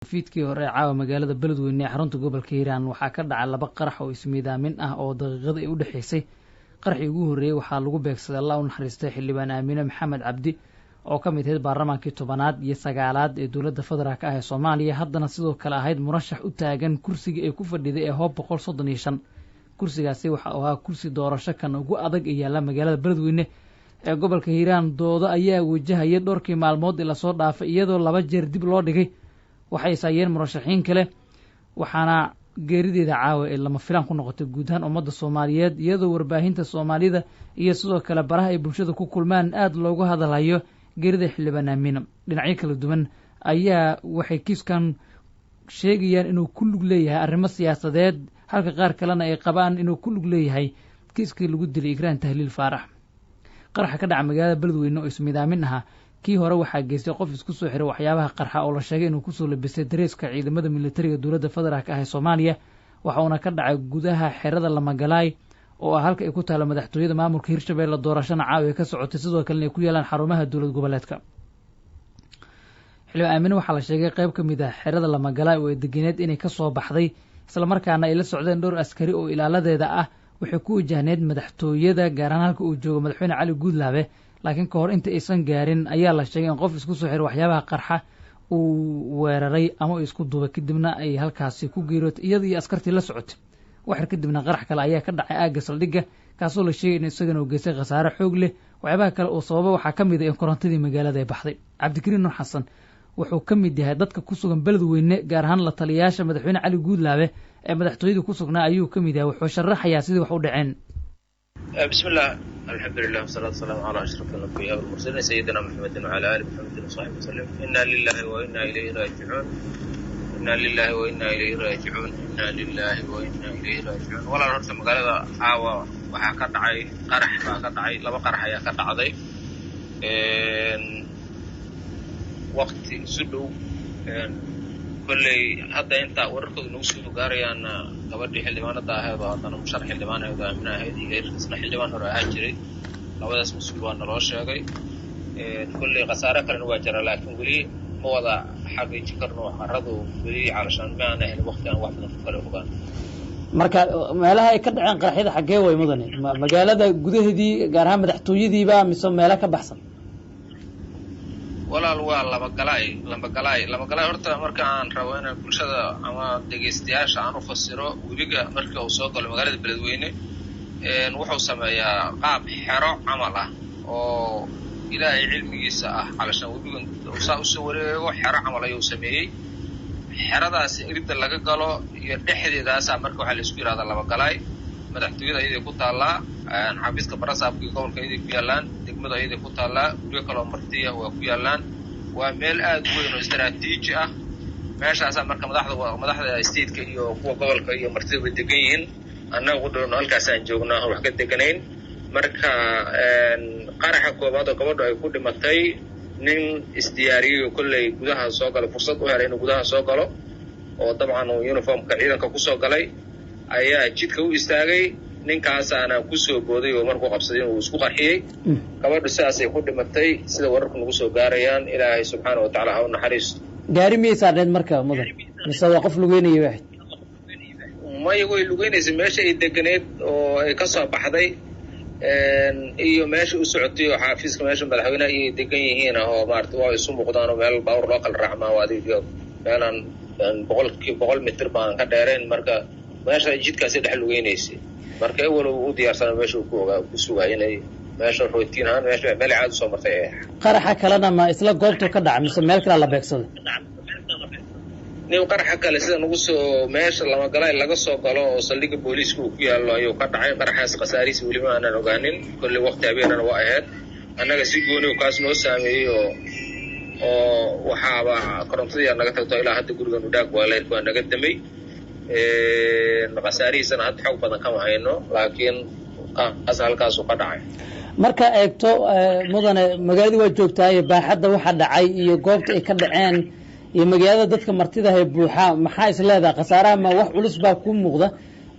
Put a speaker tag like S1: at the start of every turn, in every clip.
S1: fiidkii hore caawa magaalada Beledweyne ee xarunta gobolka Hiiraan waxaa ka dhacay laba qarax oo ismiidaamin ah oo daqiiqada ay u dhaxaysay. qaraxii ugu horeeyay waxaa lagu beegsaday Allah u naxariistay xildhibaan Aamine Maxamed Cabdi oo ka mid ahayd baarlamaankii 10aad iyo 9aad ee dowladda federaalka ah ee Soomaaliya, haddana sidoo kale ahayd murashax u taagan kursiga ay ku fadhiday ee hoob 135. kursigaasi waxa uu ahaa kursi doorasho kan ugu adag ee yaalla magaalada Beledweyne ee gobolka Hiiraan. doodo ayaa wajahaya dhowrkii maalmood ee la soo dhaafay iyadoo 2 jeer dib loo dhigay. waxay saayeen murashaxiin kale, waxaana geerideeda caawa ee lama filaan ku noqotay guud ahaan ummadda Soomaaliyeed, iyadoo warbaahinta Soomaalida iyo sidoo kale baraha ay bulshada ku kulmaan aad loogu hadalayo geerida xildhibaan Aamine. dhinacyo kala duwan ayaa waxay kiiskan sheegayaan inuu ku lug leeyahay arrimo siyaasadeed, halka qaar kalena ay qabaan inuu ku lug leeyahay kiiskii lagu dilay Ikraan Tahliil Faarax. qaraxa ka dhaca magaalada Beledweyne oo ismiidaamin ahaa kii hore waxaa geystay qof isku soo xiray waxyaabaha qarxa oo la sheegay inuu kusoo labisay dareeska ciidamada militariga dowladda federaalka ah ee Soomaaliya, waxa uuna ka dhacay gudaha xerada Lamagalaay oo ah halka ay ku taalo madaxtooyada maamulka Hirshabelle. doorashana caawa ay ka socotay, sidoo kalena ay ku yeelaan xarumaha dowlad goboleedka. xildhibaan Aamine waxaa la sheegay qayb ka mid ah xerada Lamagalaay oo ay deganeed inay ka soo baxday, isla markaana ay la socdeen dhowr askari oo ilaaladeeda ah. waxay ku wajahneed madaxtooyada, gaar ahaan halka uu joogo madaxweyne Cali Guudlaabe, laakiin ka hor inta aysan gaarin ayaa la sheegay in qof isku soo xiray waxyaabaha qarxa uu weeraray ama uu isku duubay, kadibna ay halkaasi ku geeriyootay iyada iyo askartii la socotay. waxar kadibna qarax kale ayaa ka dhacay aagga saldhigga, kaasoo la sheegay in isagana uu geystay khasaare xoog leh. waxyaabaha kale oo sababa waxaa ka mid ah in korontadii magaalada ay baxday. Cabdikariin Nuur Xasan wuxuu ka mid yahay dadka ku sugan Beledweyne, gaar ahaan la taliyayaasha madaxweyne Cali Guudlaabe ee madaxtooyada ku sugnaa ayuu ka mid yahay. wuxuu sharaxayaa sidii wax u dhaceen.
S2: bismillah, alxamdulilah, wasalaatu wasalaamu calaa ashraf al-anbiyaa wal mursaliin sayidina Muxamedin wacala aalihi Muxamedin wasaxbihi wasallam. inna lillahi wa inna ilayhi raajicuun. inna lillahi wa inna ilayhi raajicuun. inna lillahi wa inna ilayhi raajicuun. walaal, horta magaalada caawa waxaa ka dhacay qarax baa ka dhacay, 2 qarax ayaa ka dhacday waqti isu dhow. kolley hadda intaa wararkooda nagu soo gaarayaan gabadhii xildhibaanada ahayd oo haddana musharax xildhibaan ahayd oo Aamine ahayd iyo isna xildhibaan hore ahaan jiray, labadaas mas-uul waa naloo sheegay. kolley khasaare kalena waa jira, laakiin weli ma wada xaqiijin karno. haradu weli calashaan ma aan ahayn waqti aan wax badan ku kala ogaan.
S1: marka meelaha ay ka dhaceen qaraxyada xaggee way mudane? magaalada gudaheedii, gaar ahaan madaxtooyadiiba, mise meelo ka baxsan?
S2: walaal, waa Lamagalaay. horta marka aan rabo inaan bulshada ama dhegaystayaasha aan u fasiro, webiga marka uu soo galo magaalada Beledweyne wuxuu sameeyaa qaab xero camal ah oo ilaahay cilmigiisa ah. calashaan webigan saa usoo wareego xero camal ayuu sameeyey. xeradaasi iridda laga galo iyo dhexdeedaasaa marka waxaa la isku yidhahdaa Lamagalaay. madaxtooyada ayaday ku taallaa, xafiiska barasaabka iyo gobolka ayaday ku yaallaan, degmada ayaday ku taallaa, guryo kaloo martiya waa ku yaallaan. waa meel aad u weyn oo istaraatiiji ah. meeshaasaa marka madaxda stateka iyo kuwa gobolka iyo martida way degan yihiin. annaga ku dhawno halkaasaan joognaa wax ka deganayn. marka qaraxa koobaad oo gabadhu ay ku dhimatay, nin isdiyaariyey oo kolley gudaha soo galo, fursad u helay inuu gudaha soo galo oo dabcan uu uniformka ciidanka ku soo galay, ayaa jidka u istaagay. ninkaasaana ku soo booday oo markuu qabsaday inuu isku qarxiyey. gabadhu sidaasay ku dhimatay sida wararku nagu soo gaarayaan. ilaahay subxaana watacaala ha u naxariisto.
S1: gaari miyay saarneed marka mudan, mise waa qof lugeynaya waaxid?
S2: maya, way lugeynaysa. meesha ay deganeed oo ay ka soo baxday iyo meesha u socotay oo xaafiiska meesha madaxweynaha ayay degan yihiin oo maarata waa isu muuqdaan oo meel baawur loo kala raacmaa. adiga meelaan 100 mitir baan ka dheerayn. marka meesha jidkaasay dhex lugeynaysay. marka ewalow u diyaarsana meesha uu ku sugaay inay meesha rootiin ahaan meel caad u soo martay.
S1: qaraxa kalena ma isla goobtuu ka dhacay mise meel kale la beegsaday?
S2: nin qaraxa kale sida nagu soo meesha Lamagalaay laga soo galo oo saldhigga booliiska uu ku yaallo ayuu ka dhacay. qaraxaas khasaarihiisa weli ma aanan ogaanin. kolley waqti habeenana waa ahayd. annaga si gooni kaas noo saameeyey oo waxaaba korontadii naga tagto ilaa hadda gurigan udhaag waa naga damay. khasaarihiisana hadda xoog badan kama hayno, laakiin halkaasuu ka dhacay.
S1: marka eegto mudane, magaaladii waa joogtaaye baaxadda waxa dhacay iyo goobta ay ka dhaceen iyo magaalada dadka martida ee buuxa, maxaa is leedahay khasaaraha? ma wax culus baa ku muuqda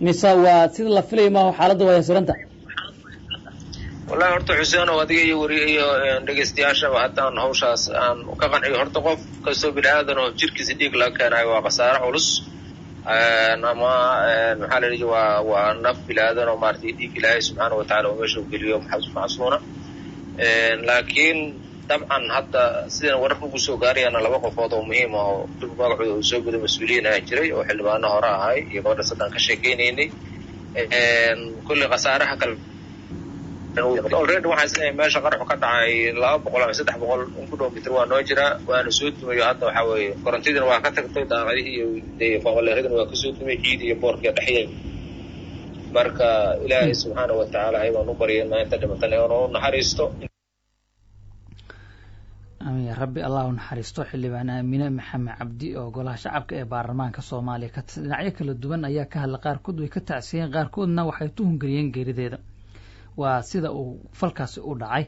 S1: mise waa sida la filayo maaho xaaladda waa yasiranta?
S2: والله horta Xuseen oo adiga iyo wariyo dhageystayaasha hadaan hawshaas aan ka qanciyo horta qof kasoo bilaadan oo jirkiisa dhiig la keenay waa qasaare culus ama waxa la yiraahdaa waa naf bilaadan oo maartay dhiig Ilaahay subhanahu wa ta'ala oo meesha u geliyo maxsuuna laakiin dabcan hadda sidaan wararka ugu soo gaarayna laba qofood oo muhiim ah oo dib magacooda u soo guday mas'uuliyiin ah jiray oo xildhibaano hore ahay iyo gobol sadan ka sheekeynayay kulli qasaaraha kale already waxaa isleeyahay meesha qarxu ka dhacay 200 ama 300 in ku dhow mitir waa noo jira waana soo tumayo hadda waxa weeye korontiidina waa ka tagtay daaqadihii iyo faqaleeridina waa ka soo tumay ciid iyo boorka dhaxiyay marka Ilaahay subhanahu wa ta'ala ayaan u baryeynaa inta dhimatay oo naxariisto
S1: amiin ya rabbi allah naxariisto xildhibaan Aamina Maxamed Cabdi oo golaha shacabka ee baarlamaanka Soomaaliya ka dhinacyo kala duwan ayaa ka hadlay qaarkood way ka tacsiyeen qaarkoodna waxay tuhun galiyeen geerideeda waa sida uu falkaasi u dhacay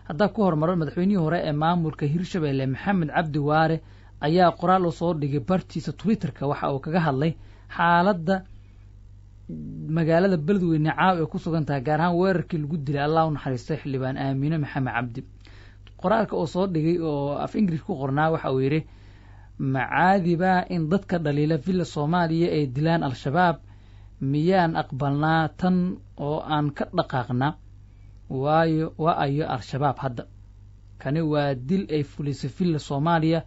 S1: hadda ku hormaro madaxweynihii hore ee maamulka Hirshabelle Maxamed Cabdi Waare ayaa qoraal u soo dhigay bartiisa Twitterka waxa uu kaga hadlay xaaladda magaalada Beledweyne caaw ee ku sugan tahay gaar ahaan weerarkii lagu dilay allah u naxariistay xildhibaan Aamina Maxamed Cabdi qoraalka oo soo dhigay oo af Ingiriis ku qornaa waxa uu yiri macaadiba in dadka dhaliila villa Soomaaliya ay dilaan al-shabaab miyaan aqbalnaa tan oo aan ka dhaqaaqna waa ayo al-shabaab hadda kani waa dil ay fulisay villa Soomaaliya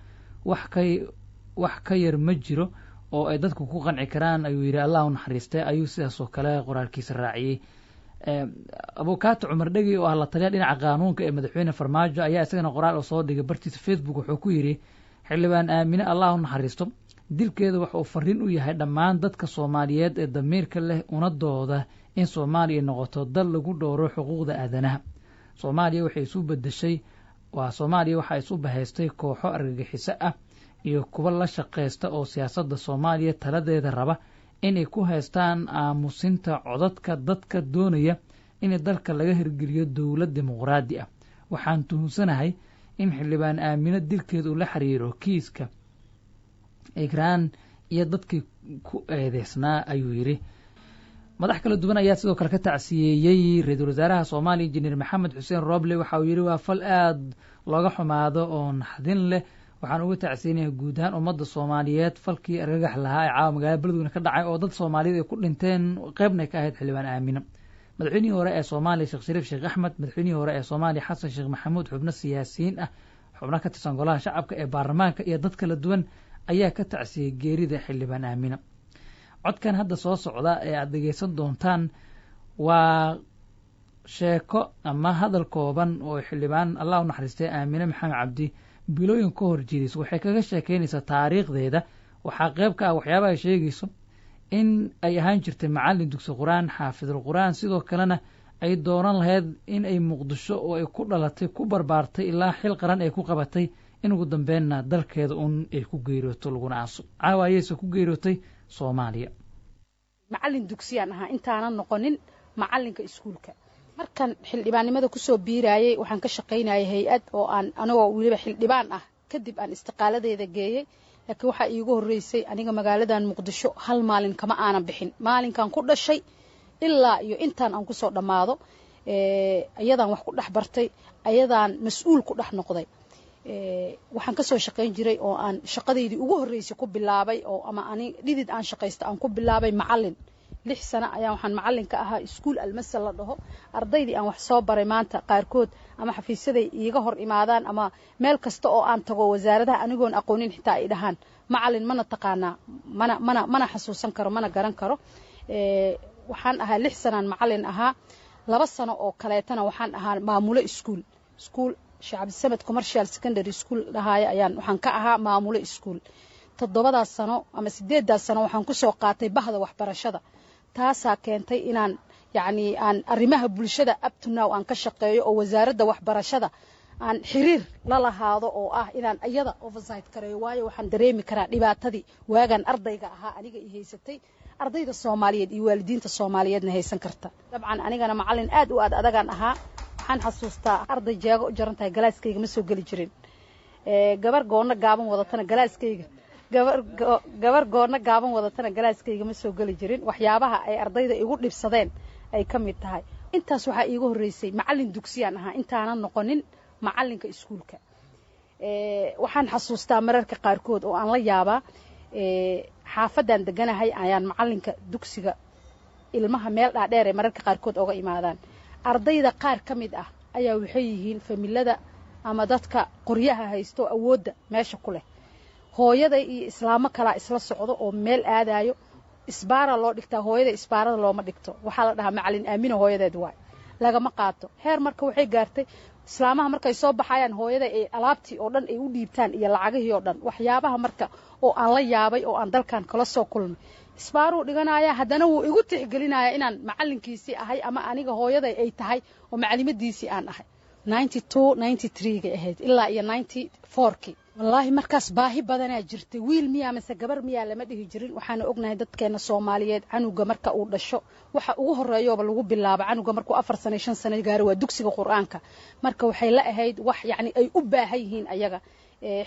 S1: wax ka yar ma jiro oo ay dadku ku qanci karaan ayuu yiri allah u naxariistay ayuu sidaas oo kale qoraalkiisa raaciyay abukaato Cumar Dhagi oo la taliya dhinaca qaanuunka ee madaxweyne Farmaajo ayaa isagana qoraal oo soo dhigay bartiisa Facebook wuxuu ku yiri xildhibaan Aamina allah u naxariisto dilkeedu waxa uu fariin u yahay dhammaan dadka Soomaaliyeed ee damiirka leh una dooda in Soomaaliya noqoto dal lagu dhowro xuquuqda aadanaha Soomaaliya waxay isu bedeshay Soomaaliya waxa isu bahaystay kooxo argagixiso ah iyo kuwa la shaqeysta oo siyaasadda Soomaaliya taladeeda raba inay ku haystaan aamusinta codadka dadka doonaya in dalka laga hirgeliyo dawlad dimuqraadi ah waxaan tuhunsanahay in xildhibaan Aamina dilkeedu la xiriiro kiiska Igraan iyo dadkii ku eedeysnaa ayuu yiri madax kala duwan ayaa sidoo kale ka tacsiyeeyay ra'iisul wasaaraha Soomaaliya Injineer Maxamed Xuseen Roble waxa uu yiri waa fal aad looga xumaado oo naxdin leh waxaan ugu tacsiyeenayaa guud ahaan ummadda Soomaaliyeed falkii argagax lahaa ee caawa magaalada Beledweyne ka dhacay oo dad Soomaaliyeed ay ku dhinteen qaybna ka ahayd xildhibaan Aamina madaxweynihii hore ee Soomaaliya Sheekh Shariif Sheekh Axmed madaxweynihii hore ee Soomaaliya Xasan Sheekh Maxamuud xubno siyaasiyiin ah xubno ka tirsan golaha shacabka ee baarlamaanka iyo dad kala duwan ayaa ka tacsiyay geerida xildhibaan Aamina codkan hadda soo socda ee aad dhageysan doontaan waa sheeko ama hadal kooban oo xildhibaan allah u naxariistay Aamina Maxamed Cabdi bilooyin ka hor jiris waxay kaga sheekeynaysaa taariikhdeeda waxaa qayb ka ah waxyaabaha ay sheegayso in ay ahaan jirtay macallin dugsi quraan xaafidul quraan sidoo kalena ay dooran lahayd in ay Muqdisho oo ay ku dhalatay ku barbaartay ilaa xil qaran ay ku qabatay in ugu dambeynna dalkeeda ay ku geeriyooto laguna aaso caawayeysa ku geeriyootay Soomaaliya
S3: macallin dugsiyaan ahaa intaanan noqonin macallinka iskuulka markan xildhibaannimada ku soo biirayay waxaan ka shaqaynayay hay'ad oo aan anagoo waliba xildhibaan ah kadib aan istiqaaladeeda geeyay laakiin waxa iigu horeysay aniga magaaladan Muqdisho hal maalin kama aanan bixin maalinkan ku dhashay ilaa iyo intaan aan ku soo dhamaado ayadaan wax ku dhex bartay ayadaan mas'uul ku dhex noqday waxaan ka soo shaqayn jiray oo aan shaqadeydii ugu horeysay ku bilaabay oo ama ani dhidid aan shaqaysto aan ku bilaabay macallin 6 sano ayaan waxaan macallin ka ahaa iskuul almasal la dhaho ardaydii aan wax soo baray maanta qaarkood ama xafiisaday iiga hor imaadaan ama meel kasta oo aan tago wasaaradaha anigoon aqoonin xitaa ay dhahaan macallin mana taqaanaa mana xasuusan karo mana garan karo waxaan ahaa 6 sanaan macallin ahaa 2 sano oo kaleetana waxaan ahaa maamulo iskuul Sheekh Cabdi Samad Commercial Secondary School dhahaaya ayaan waxaan ka ahaa maamulo iskuul 7 sano ama 8 sano waxaan ku soo qaatay bahda waxbarashada taasaa keentay inaan aan arrimaha bulshada up to now aan ka shaqeeyo oo wasaaradda waxbarashada aan xiriir la lahaado oo ah inaan ayada oversight kareeyo waayo waxaan dareemi karaa dhibaatadii waagan ardayga ahaa aniga i haysatay ardayda Soomaaliyeed iyo waalidiinta Soomaaliyeedna haysan karta dabcan anigana macallin aad u adagaan ahaa waxaan xasuustaa arday jeego u jarantahay galaaskayga ma soo gali jirin gabar goonna gaaban wadatana galaaskayga gabar goonna gaaban wadatana galaaskayga ma soo gali jirin waxyaabaha ay ardayda igu dhibsadeen ay ka mid tahay intaas waxaa iiga horreysay macallin dugsiyaan ahaa intaanan noqonin macallinka iskuulka. waxaan xasuustaa mararka qaarkood oo aan la yaabaa xaafadan deganahay ayaan macallinka dugsiga ilmaha meel dhaadheer ee mararka qaarkood oga imaadaan. ardayda qaar ka mid ah ayaa waxay yihiin familada ama dadka qoryaha haysto awoodda meesha ku leh. hooyada iyo islaamo kala isla socdo oo meel aadayo isbaara loo dhigtaa, hooyada isbaarada looma dhigto. waxaa la dhahaa macallin aamino hooyadeed waay, lagama qaato. heer marka waxay gaartay islaamaha markay soo baxayaan hooyada ay alaabtii oo dhan ay u dhiibtaan iyo lacagihii oo dhan. waxyaabaha marka oo aan la yaabay oo aan dalkan kala soo kulmay, isbaaruu dhiganaya haddana wuu igu tixgelinaya inaan macallinkiisii ahay ama aniga hooyada ay tahay oo maclimadiisii aan ahay. 92 93 ahayd ilaa iyo 94kii. wallaahi markaas baahi badanaa jirtay. wiil miyaa mise gabar miyaa lama dhihi jirin. waxaana ognahay dadkeena Soomaaliyeed canuga marka uu dhasho waxa ugu horeeyooba lagu bilaabo canuga markuu 4 sano 5 sano gaaro waa dugsiga Quraanka. marka waxay la ahayd wax yacni ay u baahan yihiin ayaga.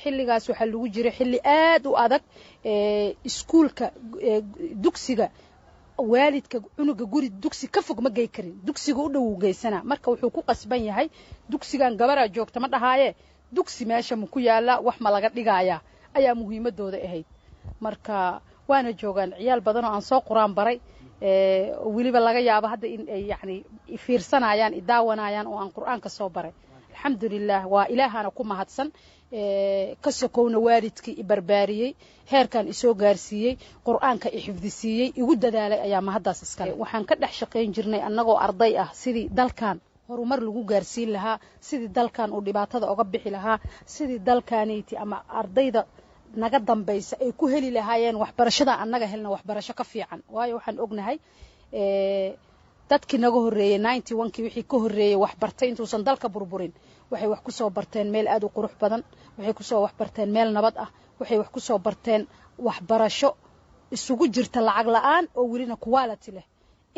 S3: xilligaas waxa lagu jiray xilli aad u adag. iskuulka dugsiga waalidka cunuga guri dugsi ka fog ma gey karin, dugsiga u dhow geysana. marka wuxuu ku qasban yahay dugsigan gabaraa joogta ma dhahaaye dugsi meesha ma ku yaala wax ma laga dhigaya ayaa muhiimadooda ahayd. marka waana joogaan ciyaal badan oo aan soo quraan baray weliba laga yaabo hadda in ay yacni fiirsanayaan idaawanayaan oo aan qur'aanka soo baray. alxamdulilah waa ilaahana ku mahadsan. ka sokowna waalidkii i barbaariyey, heerkan isoo gaarsiiyey, qur'aanka i xifdisiiyey, igu dadaalay ayaa mahaddaas iskale. waxaan ka dhex shaqayn jirnay annagoo arday ah sidii dalkan horumar lagu gaarsiin lahaa, sidii dalkan uu dhibaatada oga bixi lahaa, sidii dalkaanayti ama ardayda naga dambaysa ay ku heli lahaayeen waxbarashada annaga helna waxbarasho ka fiican. waayo waxaan ognahay dadkii naga horreeyey 91kii wixii ka horreeyey waxbartay intuusan dalka burburin waxay wax ku soo barteen meel aad u qurux badan, waxay ku soo wax barteen meel nabad ah, waxay wax ku soo barteen waxbarasho isugu jirta lacag la'aan oo welina quality leh.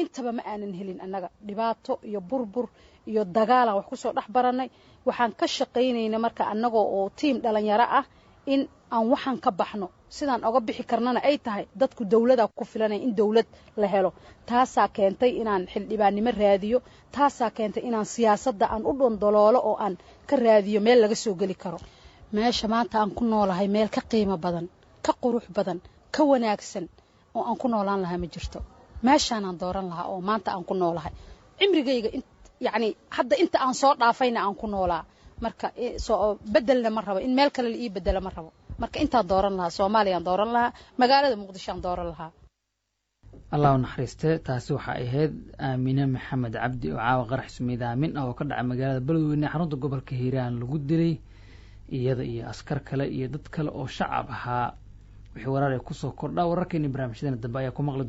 S3: intaba ma aanan helin annaga. dhibaato iyo burbur iyo dagaalan wax ku soo dhex baranay. waxaan ka shaqaynaynay marka annagoo oo tiim dhalinyaro ah in aan waxaan ka baxno. sidaan oga bixi karnana ay tahay dadku dawladda ku filanay in dawlad la helo. taasaa keentay inaan xildhibaannimo raadiyo, taasaa keentay inaan siyaasadda aan u dhondoloolo oo aan ka raadiyo meel laga soo geli karo. meesha maanta aan ku noolahay meel ka qiimo badan, ka qurux badan, ka wanaagsan oo aan ku noolaan lahaa ma jirto. meeshaan aan dooran lahaa oo maanta aan ku noolahay cimrigayga yacni hadda inta aan soo dhaafayna aan ku noolaa. marka soo bedelna ma rabo, in meel kale la ii bedelo ma rabo. marka intaan dooran lahaa Soomaaliyaan dooran lahaa, magaalada Muqdisho aan dooran lahaa.
S1: allah u naxariiste. taasi waxa ay ahayd aamine maxamed cabdi oo caawa qarax ismiidaamin ah oo ka dhacay magaalada beledweyne xarunta gobolka hiiraan lagu dilay iyada iyo askar kale iyo dad kale oo shacab ahaa. wixii warar ay ku soo kordhaa wararkeena barnaamijyadeena dambe ayaa ku maqli